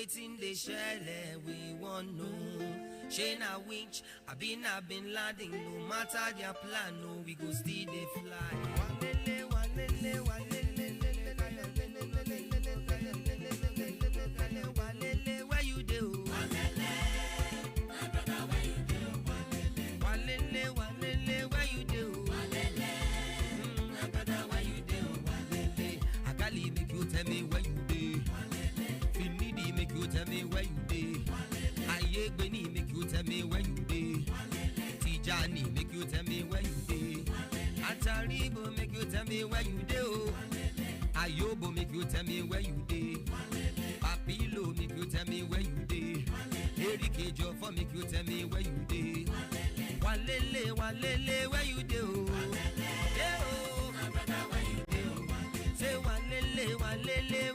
waiting they share, we want no. Shayna winch, I've been landing. No matter their plan, no, we go still they fly. Where you do? My brother, where you do? Where you do? My brother, where you do? Agali make you tell me where you do. Finidi make you tell me where you do. Ayegbeni make you tell me where you do. Tijani make you tell me where you do. Ataribo make you tell me where you do. Ayobo make you tell me where you do. Papilo make you tell me where you do. Erike Jofo make you tell me where you do. Walele where you do? My brother where you do? Say walele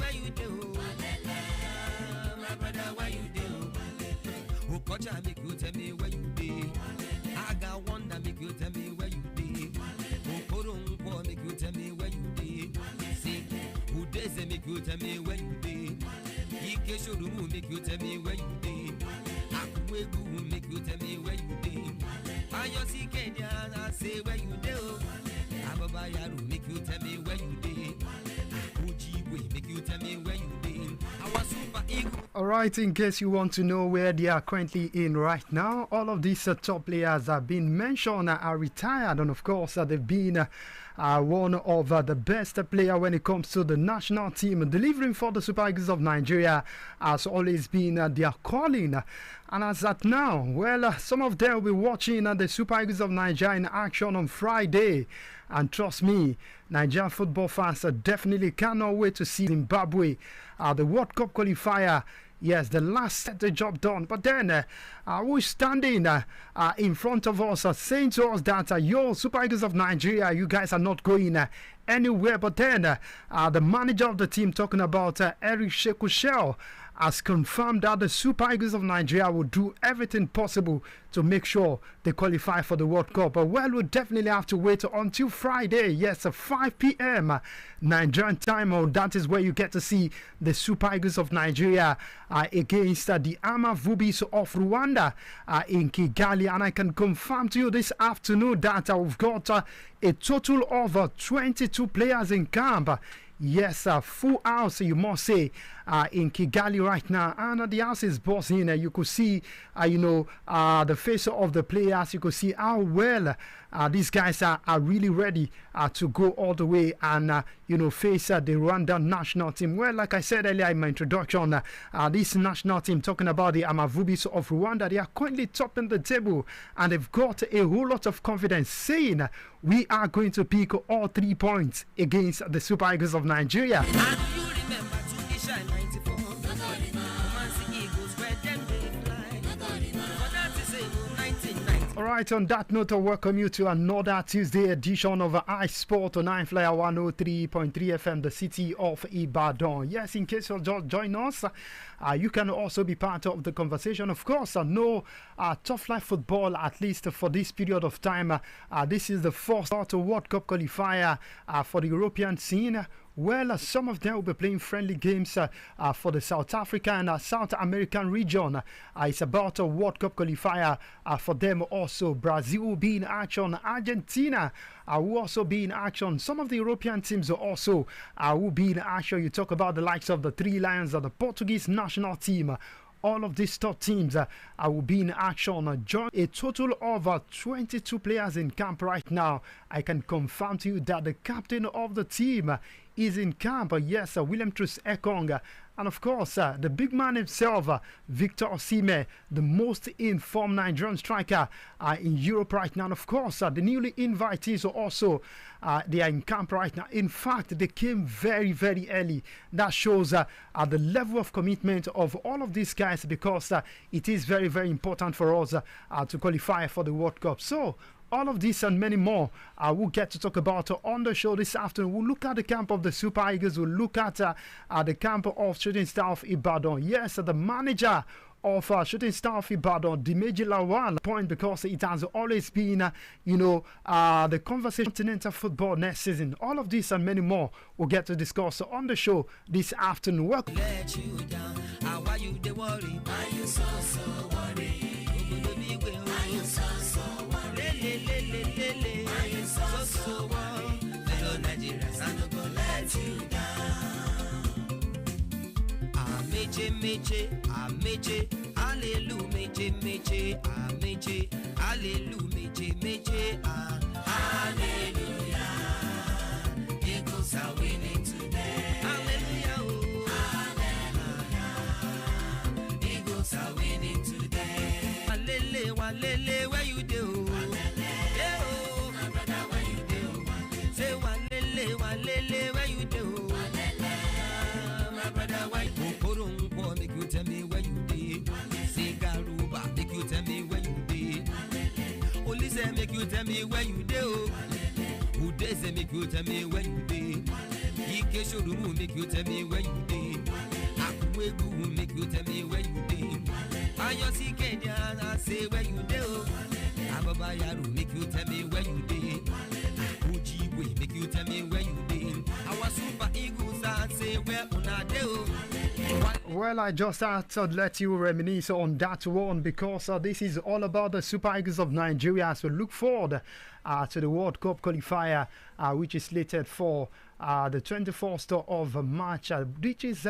where you do? My brother where you do? Okocha make you tell me where you do? Aga Wonder make you tell me where you do? Okoronko make you tell me where you do? See, Udeze make you tell me where you do? Ike Shorumu make you tell me where you do? Akwegu make you tell me where you do? Ayosi Kenya say where you do? Ababa Yaru make you tell me where you do? Ojibwe make you tell me where you do? Our super ego. All right, in case you want to know where they are currently in right now, all of these top players have been mentioned are retired, and of course they've been one of the best player when it comes to the national team. Delivering for the Super Eagles of Nigeria has always been their calling. And as at now, well, some of them will be watching the Super Eagles of Nigeria in action on Friday. And trust me, Nigerian football fans definitely cannot wait to see Zimbabwe, the World Cup qualifier. Yes, the last set the job done. But then, who's standing in front of us saying to us that, yo, Super Eagles of Nigeria, you guys are not going anywhere. But then, the manager of the team, talking about Eric Shekushel, has confirmed that the Super Eagles of Nigeria will do everything possible to make sure they qualify for the World Cup. But well, we'll definitely have to wait until Friday. Yes, 5 p.m. Nigerian time. That is where you get to see the Super Eagles of Nigeria against the Amavubis of Rwanda in Kigali. And I can confirm to you this afternoon that we've got a total of 22 players in camp. Yes, full house, you must say, in Kigali right now. And the house is buzzing. You could see, the face of the players. You could see how well these guys are really ready to go all the way and, face the Rwandan national team. Well, like I said earlier in my introduction, this national team, talking about the Amavubis of Rwanda, they are currently topping the table. And they've got a whole lot of confidence, saying we are going to pick all 3 points against the Super Eagles of Nigeria. All right, on that note, I welcome you to another Tuesday edition of I-Sport on I-FLIER 103.3 FM, the city of Ibadan. Yes, in case you're just joining us, you can also be part of the conversation. Of course, no tough life football, at least for this period of time. This is the first World Cup qualifier for the European scene. Well, some of them will be playing friendly games for the South African and South American region. It's about a World Cup qualifier for them also. Brazil will be in action. Argentina will also be in action. Some of the European teams also will be in action. You talk about the likes of the Three Lions of the Portuguese national team. All of these top teams will be in action. Join a total of 22 players in camp right now. I can confirm to you that the captain of the team is in camp. Yes, William Trus Ekong. And of course, the big man himself, Victor Osimhen, the most informed Nigerian striker in Europe right now. And of course, the newly invitees are also they are in camp right now. In fact, they came very, very early. That shows the level of commitment of all of these guys, because it is very, very important for us to qualify for the World Cup. So, all of this and many more we'll get to talk about on the show this afternoon. We'll look at the camp of the Super Eagles. We'll look at the camp of Shooting Star of Ibadan. Yes, the manager of Shooting Star of Ibadan, Dimeji Lawal, point, because it has always been, the conversation continental football next season. All of this and many more we'll get to discuss on the show this afternoon. Welcome. why you dey worry? Why you so worry? Why you so worry? Why you so worry? Fellow Nigerians, I no go let you down. Ameche, hallelujah, meche, hallelujah, hallelujah. Eagles are winning today. Hallelujah, oh. Hallelujah. Eagles are winning today. Walele, where you do? Yeah, oh. My brother, where you do? Say walele, where you do? My brother, where you do? Make you tell me where you did. Say Garuba, make you tell me where you did. Only say make you tell me where you do. Who days say make you tell me where you did. Ike Shorumu make you tell me where you did. Akuwegu make you tell me where you did. Ayosi Kenya I say where you do. Ababa Yaru make you tell me where you did. Ujiwe make you tell me where you did. Our Super Eagles I say where una do. Well, I just thought I'd let you reminisce on that one because this is all about the Super Eagles of Nigeria. So look forward to the World Cup qualifier, which is slated for the 24th of March, which is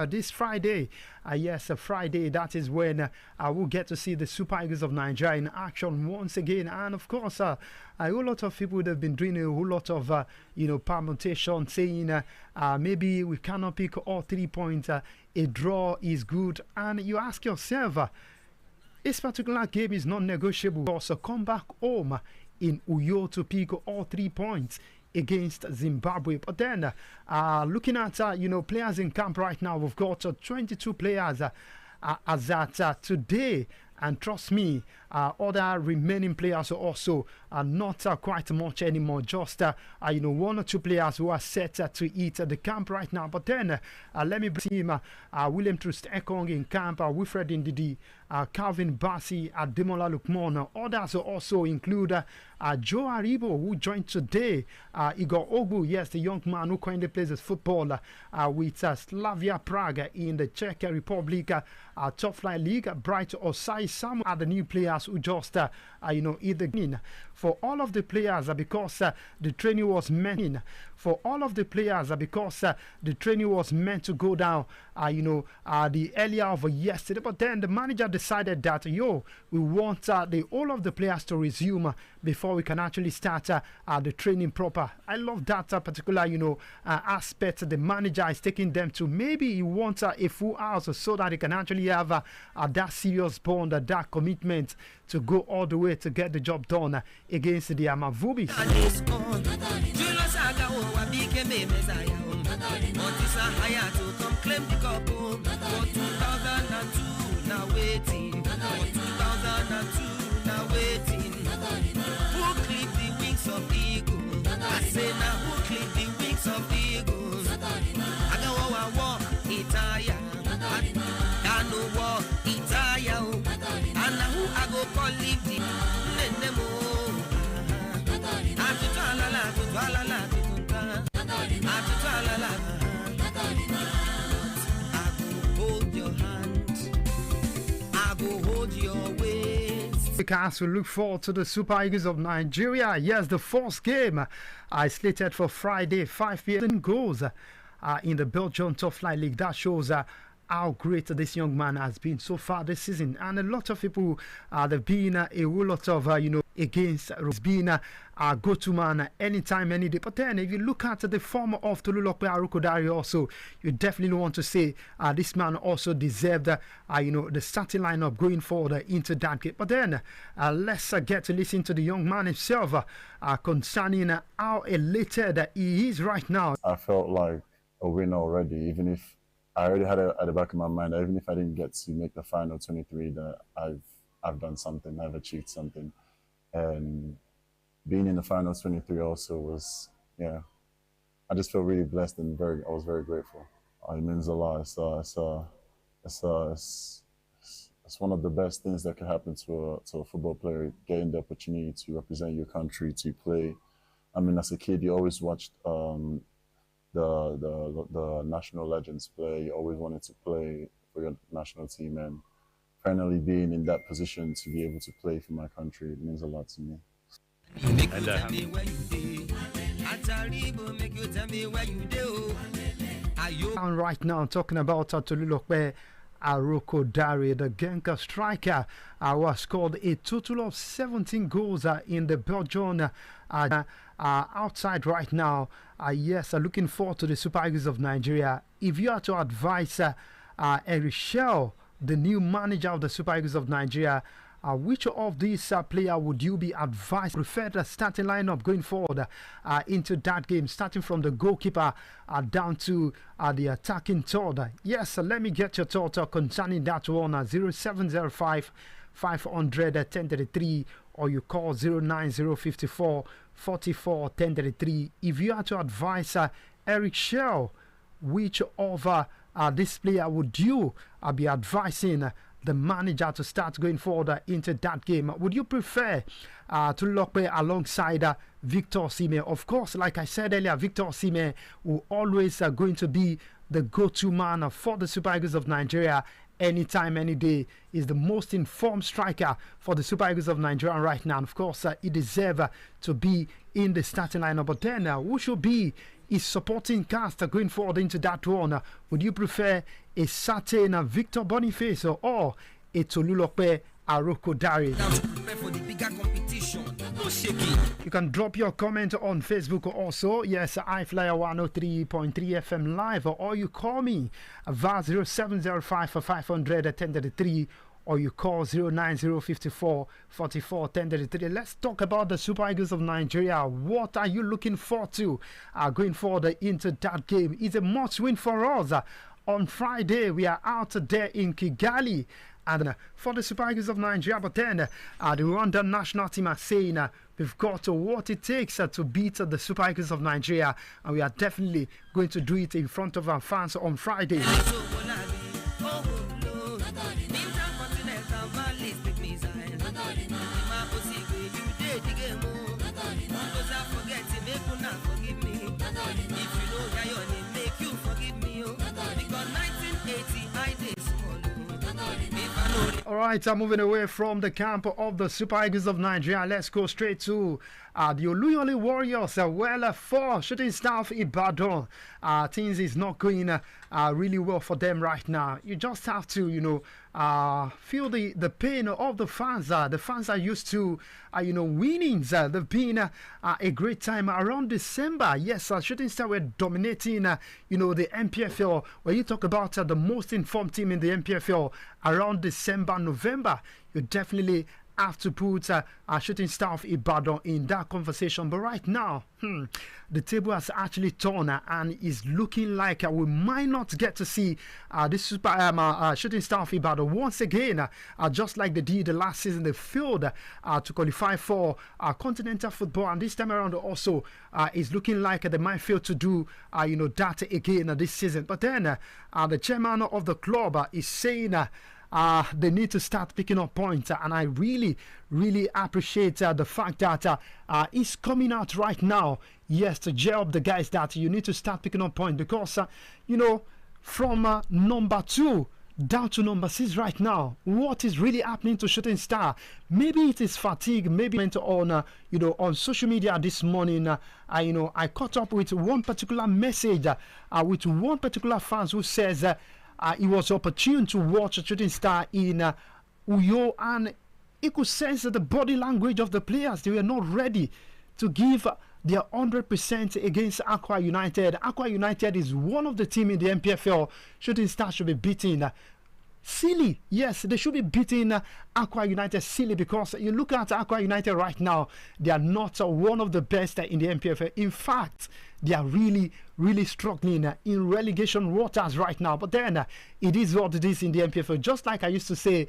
this Friday. Yes, Friday. That is when we'll get to see the Super Eagles of Nigeria in action once again. And of course, a whole lot of people have been doing a whole lot of permutation, saying maybe we cannot pick all 3 points. A draw is good, and you ask yourself, this particular game is not negotiable. Also, come back home in Uyo to pick all 3 points against Zimbabwe. But then, looking at players in camp right now, we've got 22 players as at today. And trust me, other remaining players are also not quite much anymore. Just 1 or 2 players who are set to hit the camp right now. But then let me bring him William Trust Ekong in camp, Wilfred Ndidi, Calvin Bassi, Demola Lukman. Others also include Joe Aribo, who joined today. Igor Ogbu, yes, the young man who currently plays football with Slavia Prague in the Czech Republic Top Flight League. Bright Osai, some are the new players who just hit the green. For all of the players, because the training was meant for all of the players, because the training was meant to go down, the earlier of yesterday. But then the manager decided that, we want all of the players to resume before we can actually start the training proper. I love that particular, aspect. The manager is taking them to. Maybe he wants a full house so that they can actually have that serious bond, that commitment to go all the way to get the job done against the Amavubis. Who clip the wings of eagles? I say now who clip the wings of eagles? I don't walk Itaya. I know walk Itaya. And now who I go call live the Nemo. I go hold your hand. I go hold your waist. We look forward to the Super Eagles of Nigeria. Yes, the first game is slated for Friday, 5 p.m. goals in the Belgian Top Flight League. That shows how great this young man has been so far this season. And a lot of people, there been a whole lot of, against being a go-to man anytime, any day. But then if you look at the form of Tolulope Arukodari also, you definitely want to say this man also deserved, the starting lineup going forward into that game. But then let's get to listen to the young man himself concerning how elated he is right now. I felt like a winner already, even if I already had it at the back of my mind that even if I didn't get to make the final 23, that I've done something, I've achieved something. And being in the final 23 also was, I just feel really blessed and I was very grateful. It means a lot. It's one of the best things that can happen to a football player, getting the opportunity to represent your country, to play. I mean, as a kid, you always watched the national legends play. You always wanted to play for your national team, and finally being in that position to be able to play for my country, it means a lot to me. Make you tell me where you dey. Ataribo, make you tell me where you dey. And right now, talking about Tolulope Arokodare, the Genka striker, who has scored a total of 17 goals in the Belgian outside right now. Yes, looking forward to the Super Eagles of Nigeria. If you are to advise Eric Shell, the new manager of the Super Eagles of Nigeria, which of these players would you be advised prefer the starting lineup going forward into that game, starting from the goalkeeper down to the attacking third? Yes, let me get your thoughts concerning that one. 0705 500 1033, or you call 09054 44 1033. If you are to advise Eric Shell, which of this player would you be advising the manager to start going forward into that game? Would you prefer to lock alongside Victor Osimhen? Of course, like I said earlier, Victor Osimhen will always going to be the go-to man for the Super Eagles of Nigeria. Anytime, any day, is the most informed striker for the Super Eagles of Nigeria right now. And of course, he deserves to be in the starting lineup. But then, who should be his supporting cast going forward into that one? Would you prefer a certain Victor Boniface or a Tolulope Arokodare? For the bigger competition, no shaking. You can drop your comment on Facebook also. Yes, I-FLIER 103.3 FM live, or you call me via 0705 500 1033, or you call 09054 44 1033. Let's talk about the Super Eagles of Nigeria. What are you looking forward to going forward into that game? It's a must win for us. On Friday, we are out there in Kigali. And for the Super Eagles of Nigeria, but then the Rwanda national team are saying we've got what it takes to beat the Super Eagles of Nigeria, and we are definitely going to do it in front of our fans on Friday. All right, I'm moving away from the camp of the Super Eagles of Nigeria. Let's go straight to the Oluyole Warriors. For Shooting Staff Ibadan, things is not going really well for them right now. You just have to, feel the pain of the fans. The fans are used to, winnings. They've been a great time around December. Yes, Shooting Star were dominating, the MPFL. When you talk about the most informed team in the MPFL around December, November, you definitely have to put Shooting Star of Ibadan in that conversation. But right now, the table has actually turned and is looking like we might not get to see this Shooting Star of Ibadan once again, just like they did last season. They failed to qualify for continental football, and this time around also is looking like they might fail to do that again this season. But then the chairman of the club is saying they need to start picking up points, and I really appreciate the fact that he's coming out right now, yes, to gel up the guys that you need to start picking up points, because from number 2 down to number 6 right now, what is really happening to Shooting Star? Maybe it is fatigue. Maybe on social media this morning, I caught up with one particular message with one particular fan who says it was opportune to watch a Shooting Star in Uyo, and he could sense the body language of the players. They were not ready to give their 100% against Aqua United. Aqua United is one of the teams in the MPFL. Shooting Star should be beaten. Silly, yes, they should be beating Aqua United silly, because you look at Aqua United right now, they are not one of the best in the MPFL. In fact, they are really struggling in relegation waters right now. But then it is what it is in the MPFL. Just like I used to say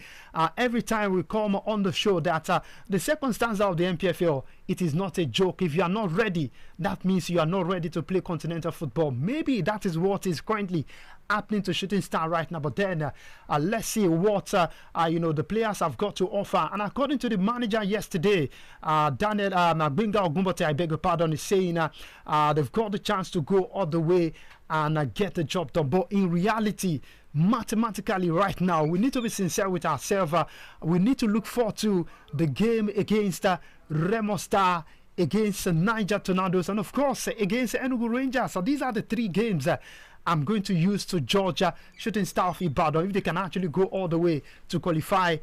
every time we come on the show, that the circumstances of the MPFL, it is not a joke. If you are not ready, that means you are not ready to play continental football. Maybe that is what is currently happening to Shooting Star right now. But then let's see what the players have got to offer. And according to the manager yesterday, Daniel Magbinga Ogumbote, I beg your pardon, is saying they've got the chance to go all the way and get the job done. But in reality, mathematically right now, we need to be sincere with ourselves. We need to look forward to the game against Remo Star, against Niger Tornadoes, and of course against Enugu Rangers. So these are the three games I'm going to use to Georgia Shooting Star of Ibadan if they can actually go all the way to qualify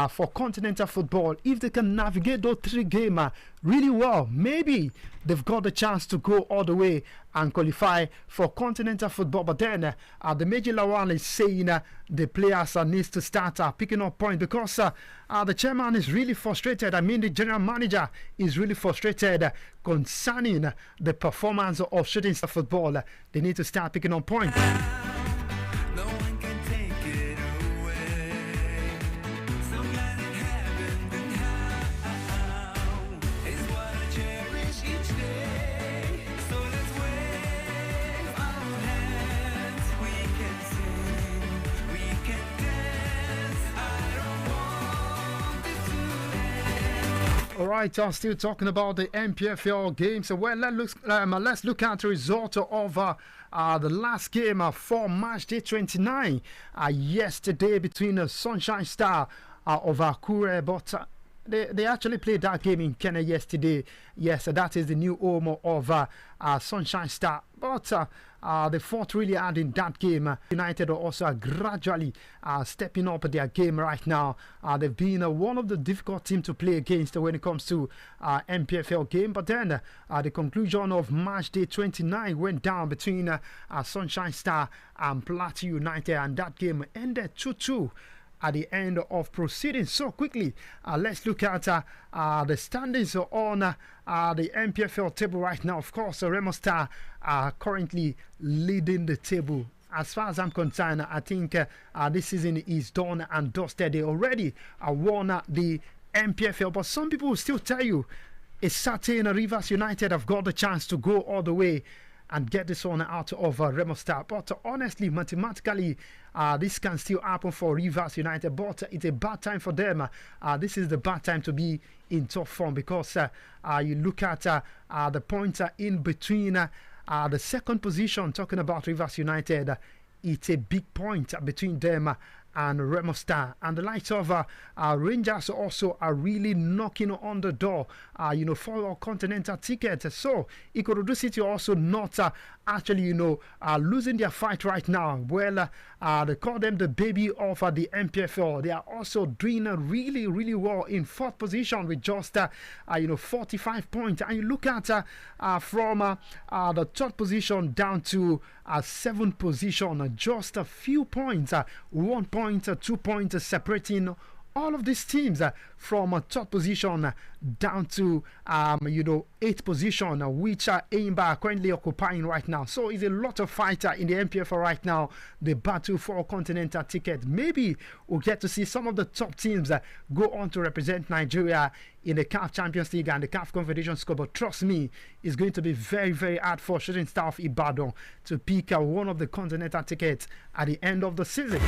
for continental football. If they can navigate those three games really well, maybe they've got the chance to go all the way and qualify for continental football. But then the Major Lawal is saying the players needs to start picking up points because the chairman is really frustrated. I mean, the general manager is really frustrated concerning the performance of Shooting Star football. They need to start picking up points. No one can take it away. So glad it happened, and how is what I cherish each day. So let's wave our hands. We can sing, we can dance. I don't want this to end. All right, I'm still talking about the MPFL games. Well, let's look at the result of the last game for match day 29 yesterday between Sunshine Star of Akure, but they actually played that game in Kenya yesterday. Yes, that is the new home of Sunshine Star, but they fought really hard in that game. United are also gradually stepping up their game right now. They've been one of the difficult teams to play against when it comes to MPFL game. But then the conclusion of match day 29 went down between Sunshine Star and Plateau United, and that game ended 2-2 at the end of proceedings. So quickly, let's look at the standings on the MPFL table right now. Of course, Remo Star are currently leading the table. As far as I'm concerned, I think this season is done and dusted. They already won the MPFL, but some people will still tell you it's certain Rivers United have got the chance to go all the way and get this one out of Remo Star. But honestly, mathematically, this can still happen for Rivers United, but it's a bad time for them. This is the bad time to be in top form because you look at the points in between the second position, talking about Rivers United. It's a big point between them and Remo Star, and the likes of Rangers also are really knocking on the door, for a continental ticket. So Ikorodu City also not actually, losing their fight right now. Well, they call them the baby of the MPFL. They are also doing really, really well in fourth position with just 45 points. And you look at from the third position down to seventh position, just a few points, 1 point, 2 points separating all of these teams from third position down to eighth position, which Aimba are currently occupying right now. So it's a lot of fight in the MPFL right now. The battle for a continental ticket. Maybe we'll get to see some of the top teams go on to represent Nigeria in the CAF Champions League and the CAF Confederation Cup. But trust me, it's going to be very, very hard for Shooting Star of Ibadan to pick one of the continental tickets at the end of the season.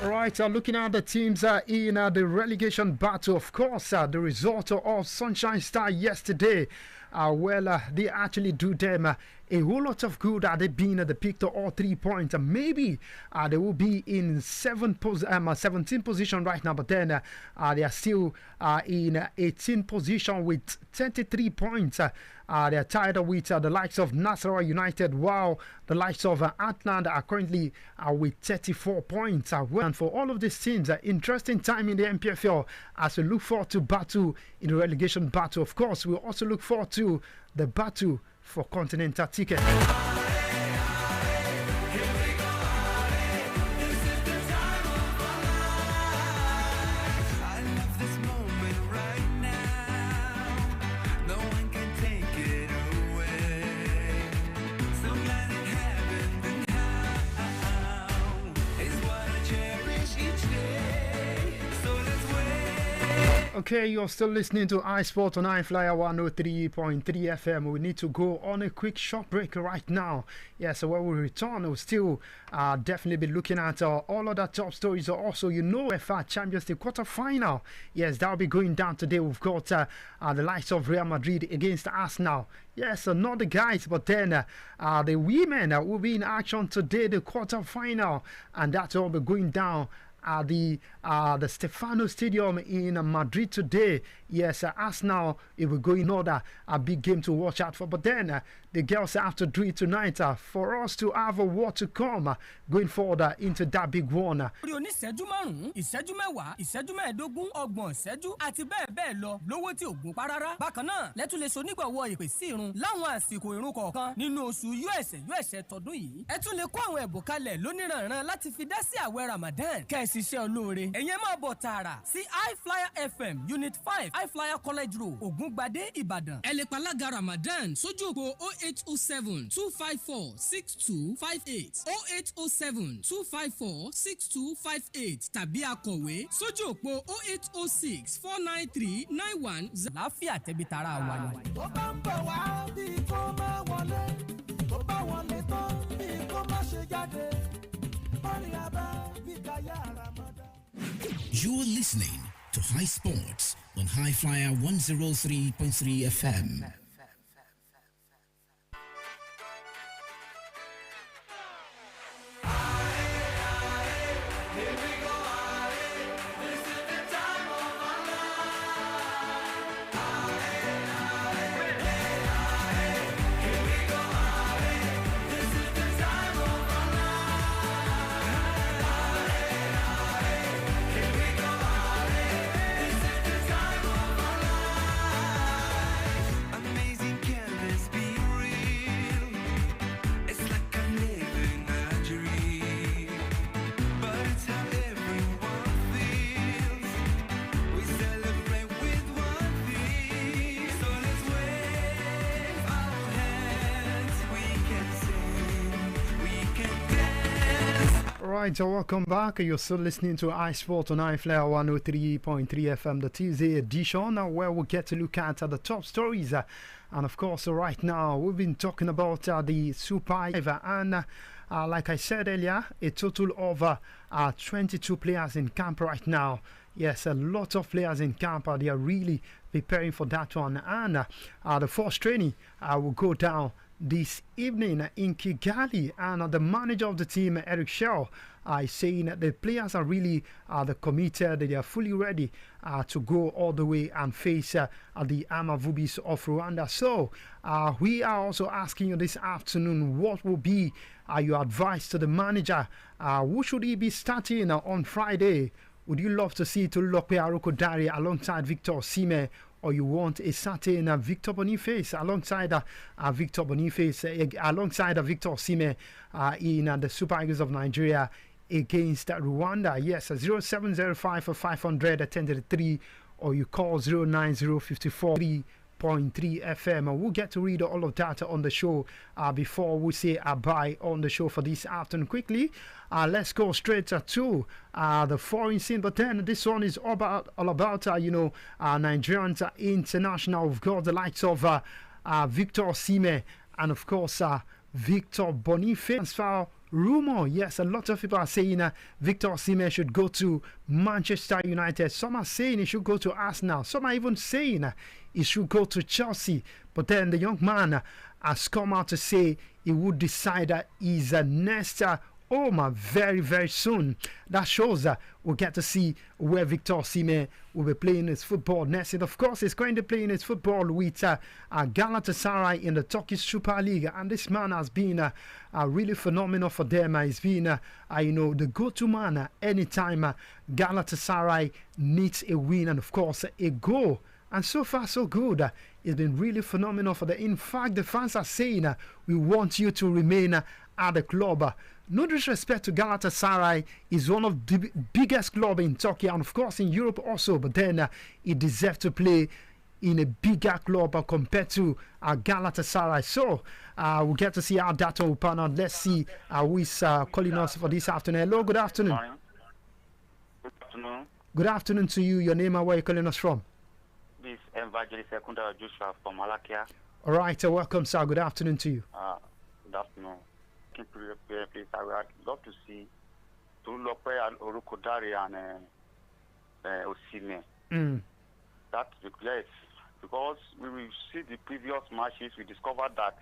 Right, looking at the teams in the relegation battle, of course, the result of Sunshine Star yesterday, they actually do them a whole lot of good. They've been the pick to all 3 points. Maybe they will be in 17th position right now, but then they are still in 18th position with 33 points. They are tied with the likes of Nasarawa United, while the likes of Atland are currently with 34 points. And for all of these teams, interesting time in the MPFL as we look forward to battle in the relegation battle. Of course, we'll also look forward to the battle for continental ticket. Okay, you're still listening to iSport on I-FLIER 103.3 FM. We need to go on a quick short break right now. Yeah, so when we return, we'll still definitely be looking at all other top stories. Also, UEFA Champions League quarter-final. Yes, that'll be going down today. We've got the likes of Real Madrid against Arsenal. Yes, not the guys, but then the women will be in action today, the quarter-final. And that's all be going down the Stefano Stadium in Madrid today. Yes, Arsenal, it will go in order, a big game to watch out for. But then the girls have to do it tonight for us to have a war to come going forward into that big one. Ìṣẹ́jú márùn-ún, ìṣẹ́jú mẹ́wàá, ìṣẹ́jú mẹ́ẹ̀ẹ́dógún, ọgbọ̀n ìṣẹ́jú àti bẹ́ẹ̀ bẹ́ẹ̀ lọ lówó tí ò gún pa rárá. Bákan náà, lẹ́tún lè so nígbàwọ́ ìpè sí irun láwọn àsìkò irun kọ̀ọ̀kan nínú oṣù USẹ̀ tọdún yìí. Ẹ tún lè kó àwọn ẹ̀bùn kalẹ̀ lóníranran láti fi dá sí àwẹ̀ Ramadan. Kẹ̀sì iṣẹ́ olóore. Ẹ̀yin máa bọ̀ tààrà sí I-FLIER FM Unit 5 I-FLIER College Road, Ògúngbadé, Ìbàdàn. Ẹ lè palága Ramadan sójú òpó 0807-254-6258 0807-254-6258 tàbí akọ̀wé sójú òpó 0806-493-91. Láfíà tẹ̀bí tara wa ni. Tó bá ń bọ̀ wá bí kò má wọlé, tó bá wọlé tán bí kò má ṣe jáde. Mọ́rin àbá bí káyà Ramadan. You're listening to High Sports on High Flyer 103.3 FM. Amazing, can this be real? It's like I'm living a dream, but it's how everyone feels. We celebrate with one thing, so let's wave our hands. We can sing, we can dance. Right, so welcome back. You're still listening to iSport on I-FLIER 103.3 FM, the Tuesday edition, where we get to look at the top stories. And of course, right now, we've been talking about the Super 5. And like I said earlier, a total of 22 players in camp right now. Yes, a lot of players in camp. They are really preparing for that one. And the first training will go down this evening in Kigali, and the manager of the team, Eric Shell, is saying that the players are really committed. They are fully ready to go all the way and face the Amavubis of Rwanda. So we are also asking you this afternoon, what will be your advice to the manager? Who should he be starting on Friday? Would you love to see Tolulope Arokodare alongside Victor Osimhen, or you want a certain Victor Boniface alongside Victor Osimhen in the Super Eagles of Nigeria against Rwanda? Yes, 0705 500 1033, or you call 09054 3.3 FM. We'll get to read all of that on the show before we say bye on the show for this afternoon. Quickly, let's go straight to the foreign scene. But then this one is all about Nigerians international. We've got the likes of Victor Osimhen and of course Victor Boniface. Transfer rumor, yes, a lot of people are saying Victor Osimhen should go to Manchester United. Some are saying he should go to Arsenal. Some are even saying he should go to Chelsea. But then the young man has come out to say he would decide his next home very, very soon. That shows we'll get to see where Victor Osimhen will be playing his football next. And of course, he's going to play his football with Galatasaray in the Turkish Super League. And this man has been really phenomenal for them. He's been, the go-to man anytime Galatasaray needs a win and, of course, a goal. And so far, so good. It's been really phenomenal for them. In fact, the fans are saying, we want you to remain at the club. No disrespect to Galatasaray, is one of the biggest clubs in Turkey and of course in Europe also, but then he deserves to play in a bigger club compared to Galatasaray. So we'll get to see how that will pan out. Let's see who is calling us for this afternoon. Hello, good afternoon. Good afternoon. Good afternoon to you. Your name and where you're calling us from? This is Evangelist Sekunda Joshua from Malakia. All right, welcome, sir. Good afternoon to you. Good afternoon. Please, I would love to see Tululope and Orukodari and Osime. That yes, because we will see the previous matches, we discovered that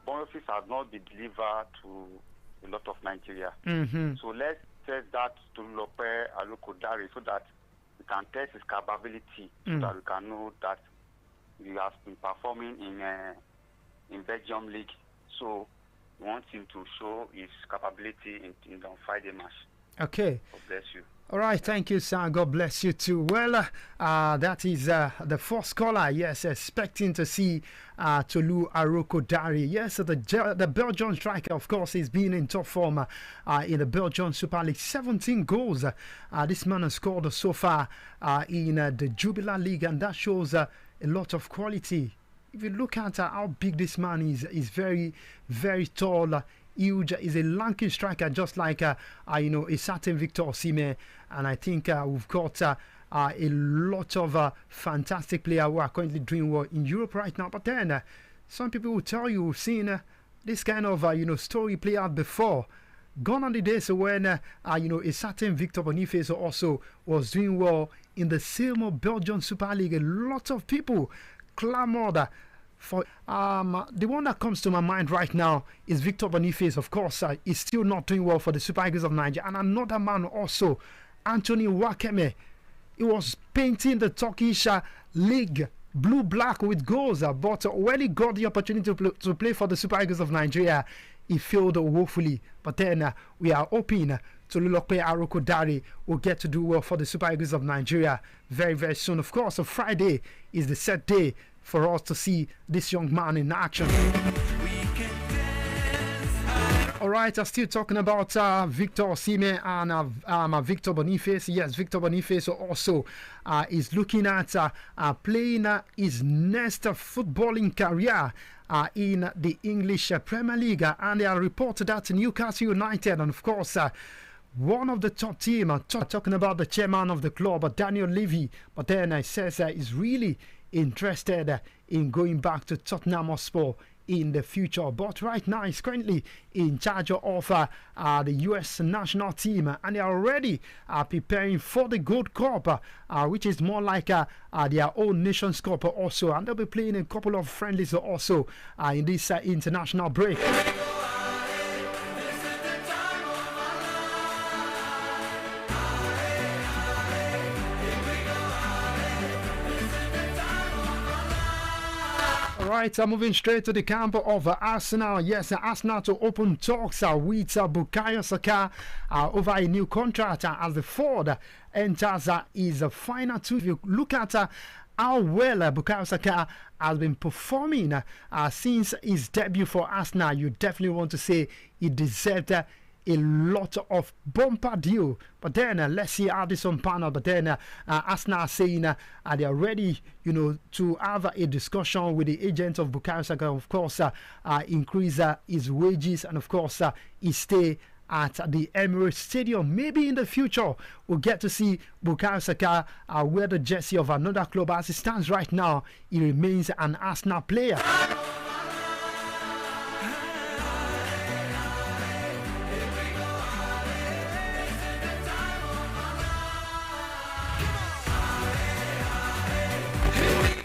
bonuses have not been delivered to a lot of Nigeria. So let's test that Tululope and Orukodari so that we can test his capability, so that we can know that he has been performing in Belgium League. So we want him to show his capability in the Friday match. Okay. God bless you. All right, thank you, sir. God bless you too. Well, that is the first caller. Yes, expecting to see Tolu Arokodare. Yes, the Belgian striker, of course, is being in top form in the Belgian Super League. 17 goals. This man has scored so far in the Jubilee League, and that shows a lot of quality. If you look at how big this man is very, very tall. Huge, is a lanky striker, just like a certain Victor Osimhen, and I think we've got a lot of fantastic players who are currently doing well in Europe right now. But then some people will tell you we've seen this kind of story play out before. Gone are the days when a certain Victor Boniface also was doing well in the same Belgian Super League. A lot of people clamored for the one that comes to my mind right now is Victor Boniface. Of course, is still not doing well for the Super Eagles of Nigeria. And another man also, Anthony Wakeme. He was painting the Turkish league blue-black with goals. But when he got the opportunity to play for the Super Eagles of Nigeria, he failed woefully. But then we are hoping Tolulope Arokodare will get to do well for the Super Eagles of Nigeria very, very soon. Of course, on Friday is the set day for us to see this young man in action. All right, I'm still talking about Victor Osimhen and Victor Boniface. Yes, Victor Boniface also is looking at playing his next footballing career in the English Premier League. And they are reported that Newcastle United, and of course, one of the top team, talking about the chairman of the club, Daniel Levy, but then he says he's really interested in going back to Tottenham Hotspur in the future. But right now he's currently in charge of the US national team, and they are already preparing for the Gold Cup, which is more like their own Nations Cup also, and they'll be playing a couple of friendlies also in this international break. Right, moving straight to the camp of Arsenal. Yes, Arsenal to open talks with Bukayo Saka over a new contract as the Ford enters his final two. If you look at how well Bukayo Saka has been performing since his debut for Arsenal, you definitely want to say he deserved a lot of bumper deal. But then let's see how this on panel. But then Arsenal are saying they are ready, to have a discussion with the agent of Bukayo Saka. Of course, increase his wages and of course his stay at the Emirates Stadium. Maybe in the future we'll get to see Bukayo Saka wear the jersey of another club. As it stands right now, he remains an Arsenal player.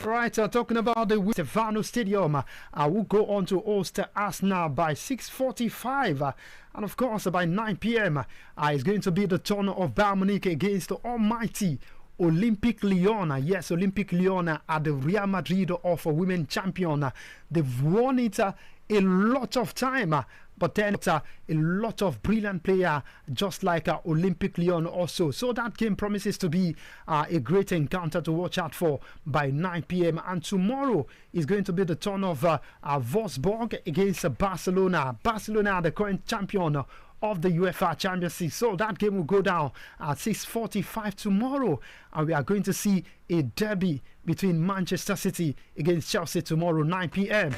Right, talking about the Stefano Stadium, will go on to host Arsenal by 6:45, and of course by 9 p.m. It's going to be the turn of Bayern Munich against the almighty Olympic Lyon. Yes, Olympic Lyon are the Real Madrid of women champion. They've won it a lot of time. But then a lot of brilliant players, just like Olympic Lyon also. So that game promises to be a great encounter to watch out for by 9 p.m. And tomorrow is going to be the turn of Wolfsburg against Barcelona. Barcelona are the current champion of the UEFA Champions League. So that game will go down at 6:45 tomorrow. And we are going to see a derby between Manchester City against Chelsea tomorrow, 9 p.m.